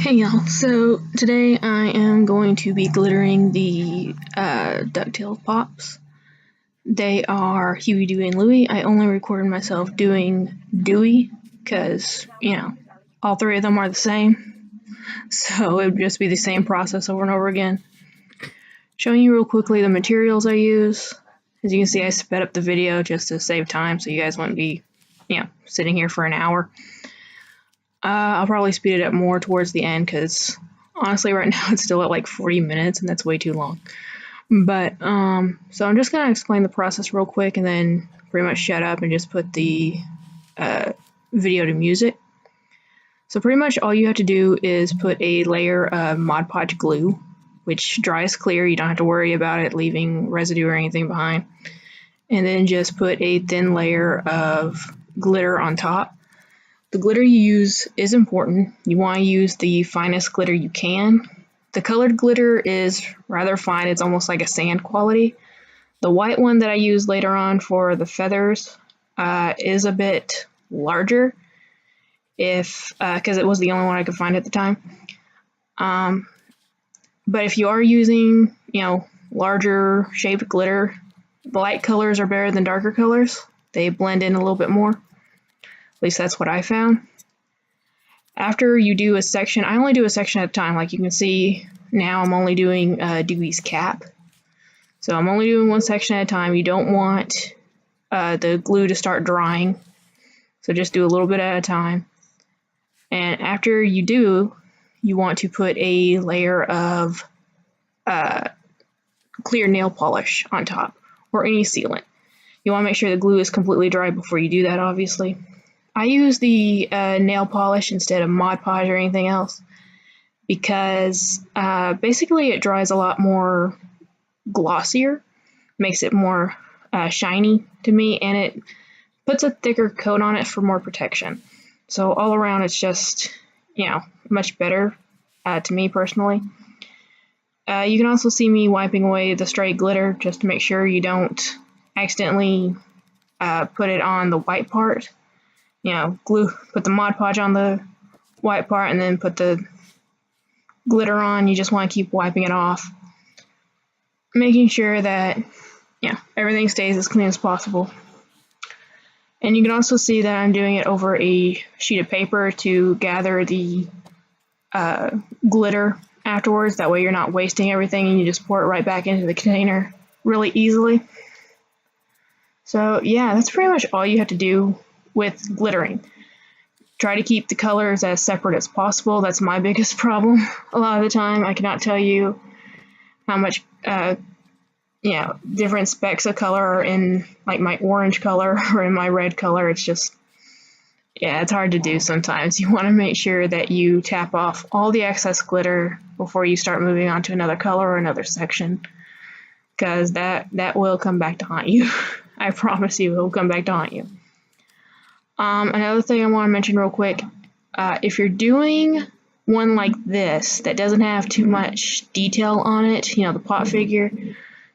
Hey y'all, so today I am going to be glittering the DuckTales Pops. They are Huey, Dewey, and Louie. I only recorded myself doing Dewey because, all three of them are the same. So it would just be the same process over and over again. Showing you real quickly the materials I use. As you can see, I sped up the video just to save time so you guys wouldn't be, sitting here for an hour. I'll probably speed it up more towards the end because honestly right now it's still at like 40 minutes and that's way too long. But so I'm just going to explain the process real quick and then pretty much shut up and just put the video to music. So pretty much all you have to do is put a layer of Mod Podge glue, which dries clear. You don't have to worry about it leaving residue or anything behind. And then just put a thin layer of glitter on top. The glitter you use is important. You want to use the finest glitter you can. The colored glitter is rather fine. It's almost like a sand quality. The white one that I use later on for the feathers is a bit larger, because it was the only one I could find at the time. But if you are using, larger shaped glitter, the light colors are better than darker colors. They blend in a little bit more. At least that's what I found. After you do a section, I only do a section at a time. Like you can see now I'm only doing Dewey's cap. So I'm only doing one section at a time. You don't want the glue to start drying. So just do a little bit at a time. And after you do, you want to put a layer of clear nail polish on top or any sealant. You want to make sure the glue is completely dry before you do that, obviously. I use the nail polish instead of Mod Podge or anything else because basically it dries a lot more glossier, makes it more shiny to me, and it puts a thicker coat on it for more protection. So all around it's just, much better to me personally. You can also see me wiping away the stray glitter just to make sure you don't accidentally put it on the white part. Put the Mod Podge on the white part and then put the glitter on. You just want to keep wiping it off, making sure that, everything stays as clean as possible. And you can also see that I'm doing it over a sheet of paper to gather the glitter afterwards. That way you're not wasting everything and you just pour it right back into the container really easily. So yeah, that's pretty much all you have to do with glittering. Try to keep the colors as separate as possible. That's my biggest problem. A lot of the time I cannot tell you how much different specks of color are in like my orange color or in my red color. It's just, it's hard to do sometimes. You want to make sure that you tap off all the excess glitter before you start moving on to another color or another section, because that will come back to haunt you. I promise you it will come back to haunt you. Another thing I want to mention real quick, if you're doing one like this that doesn't have too much detail on it, the pot figure,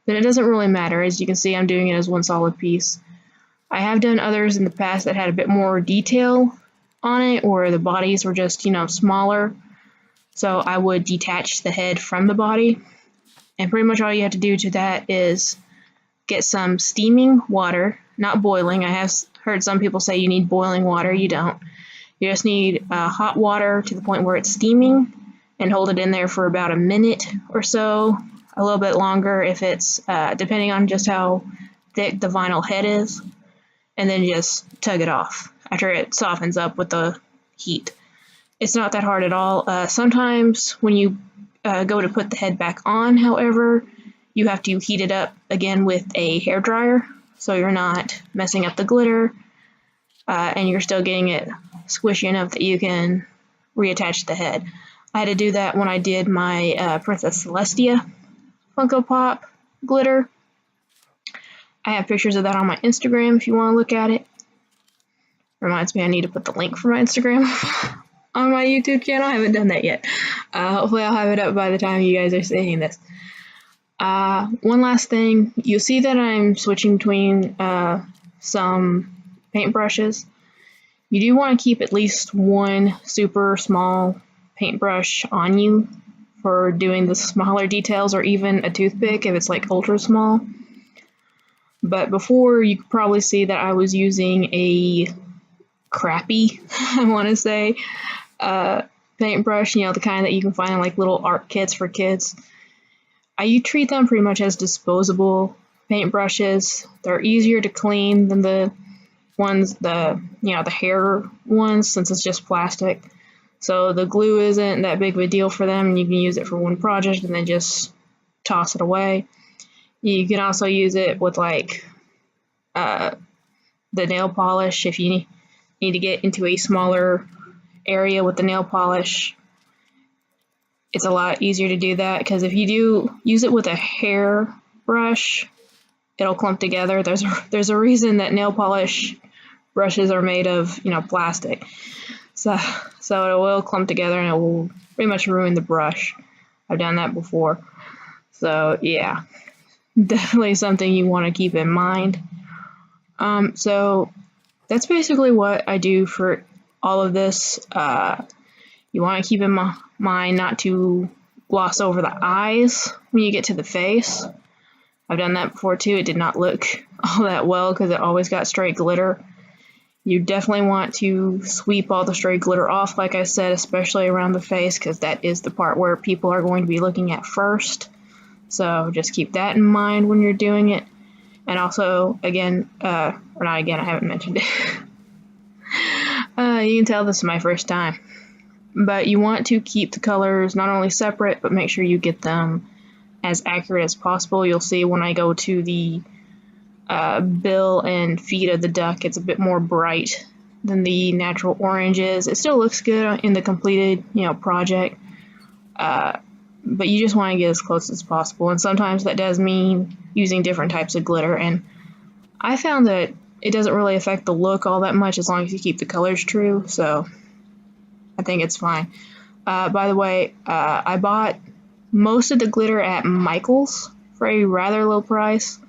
then it doesn't really matter. As you can see, I'm doing it as one solid piece. I have done others in the past that had a bit more detail on it, or the bodies were just, smaller. So I would detach the head from the body. And pretty much all you have to do to that is get some steaming water, not boiling. I have heard some people say you need boiling water. You don't. You just need hot water to the point where it's steaming, and hold it in there for about a minute or so, a little bit longer if it's depending on just how thick the vinyl head is, and then just tug it off after it softens up with the heat. It's not that hard at all. Sometimes when you go to put the head back on, however, you have to heat it up again with a hairdryer, so you're not messing up the glitter, and you're still getting it squishy enough that you can reattach the head. I had to do that when I did my Princess Celestia Funko Pop glitter. I have pictures of that on my Instagram if you want to look at it. Reminds me I need to put the link for my Instagram on my YouTube channel. I haven't done that yet. Hopefully I'll have it up by the time you guys are seeing this. One last thing, you'll see that I'm switching between some paintbrushes. You do want to keep at least one super small paintbrush on you for doing the smaller details, or even a toothpick if it's like ultra small. But before, you could probably see that I was using a crappy, I want to say, paintbrush, you know, the kind that you can find in like little art kits for kids. I treat them pretty much as disposable paintbrushes. They're easier to clean than the ones, the hair ones, since it's just plastic. So the glue isn't that big of a deal for them, and you can use it for one project and then just toss it away. You can also use it with like the nail polish if you need to get into a smaller area with the nail polish. It's a lot easier to do that, because if you do use it with a hair brush, it'll clump together. There's a reason that nail polish brushes are made of, plastic. So it will clump together and it will pretty much ruin the brush. I've done that before. So yeah, definitely something you want to keep in mind. So that's basically what I do for all of this. You want to keep in mind not to gloss over the eyes when you get to the face. I've done that before too. It did not look all that well because it always got straight glitter. You definitely want to sweep all the stray glitter off, like I said, especially around the face, because that is the part where people are going to be looking at first. So just keep that in mind when you're doing it. And also, again, or not again, I haven't mentioned it. You can tell this is my first time. But you want to keep the colors not only separate, but make sure you get them as accurate as possible. You'll see when I go to the bill and feet of the duck, it's a bit more bright than the natural orange is. It still looks good in the completed, project, but you just want to get as close as possible. And sometimes that does mean using different types of glitter. And I found that it doesn't really affect the look all that much as long as you keep the colors true. So I think it's fine. By the way, I bought most of the glitter at Michael's for a rather low price.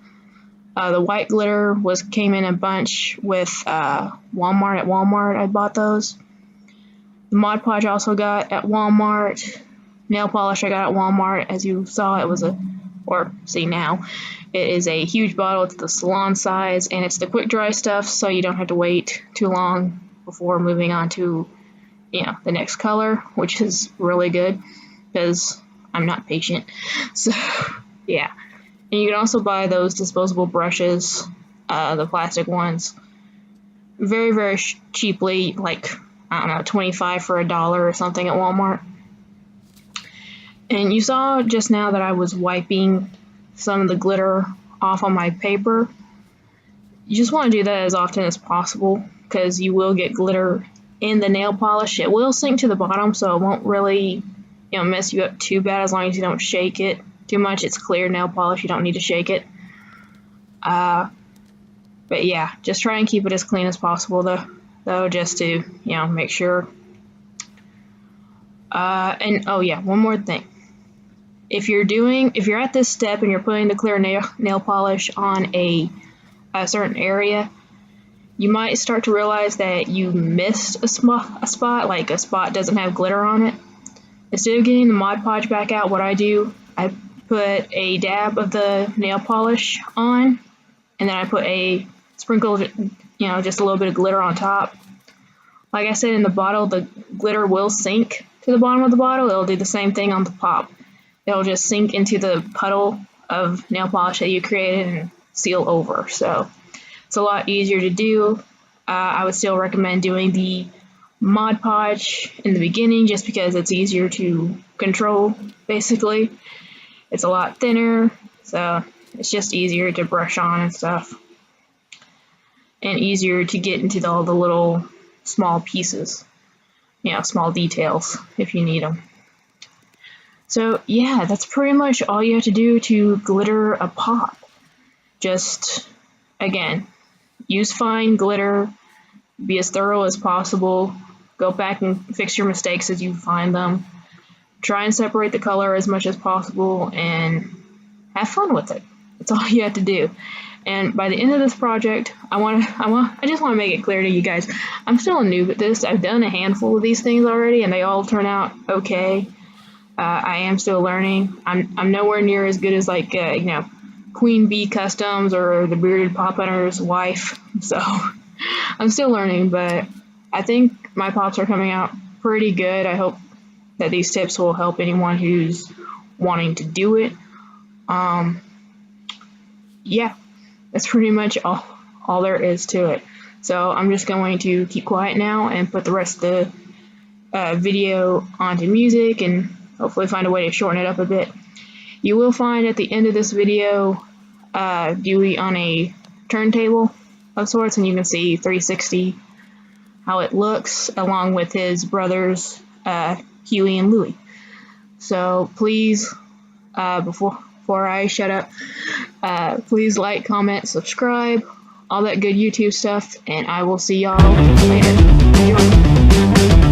The white glitter came in a bunch with Walmart. At Walmart, I bought those. The Mod Podge also got at Walmart. Nail polish I got at Walmart. As you saw, see now, it is a huge bottle. It's the salon size, and it's the quick dry stuff, so you don't have to wait too long before moving on to, the next color, which is really good because I'm not patient. So, yeah. And you can also buy those disposable brushes, the plastic ones, very, very cheaply, like, I don't know, $25 for $1 or something at Walmart. And you saw just now that I was wiping some of the glitter off on my paper. You just want to do that as often as possible, because you will get glitter in the nail polish. It will sink to the bottom, so it won't really, mess you up too bad as long as you don't shake it too much. It's clear nail polish, you don't need to shake it. But yeah, just try and keep it as clean as possible though, just to, make sure. And oh yeah, one more thing. If you're at this step and you're putting the clear nail polish on a certain area, you might start to realize that you missed a spot, like a spot doesn't have glitter on it. Instead of getting the Mod Podge back out, what I do, I put a dab of the nail polish on, and then I put a sprinkle, just a little bit of glitter on top. Like I said, in the bottle, the glitter will sink to the bottom of the bottle. It'll do the same thing on the pop. It'll just sink into the puddle of nail polish that you created and seal over. So it's a lot easier to do. I would still recommend doing the Mod Podge in the beginning just because it's easier to control, basically. It's a lot thinner, so it's just easier to brush on and stuff. And easier to get into all the little small pieces, small details if you need them. So yeah, that's pretty much all you have to do to glitter a pop. Just, again, use fine glitter, be as thorough as possible, go back and fix your mistakes as you find them, try and separate the color as much as possible, and have fun with it. That's all you have to do. And by the end of this project, I just want to make it clear to you guys, I'm still a noob at this. I've done a handful of these things already, and they all turn out okay. I am still learning. I'm nowhere near as good as like Queen Bee Customs or the Bearded Pop Hunter's wife. So I'm still learning, but I think my pops are coming out pretty good. I hope that these tips will help anyone who's wanting to do it. Yeah, that's pretty much all there is to it. So I'm just going to keep quiet now and put the rest of the video onto music and hopefully find a way to shorten it up a bit. You will find at the end of this video Dewey on a turntable of sorts, and you can see 360 how it looks along with his brothers Huey and Louie. So please, before I shut up, please like, comment, subscribe, all that good YouTube stuff, and I will see y'all later. Enjoy.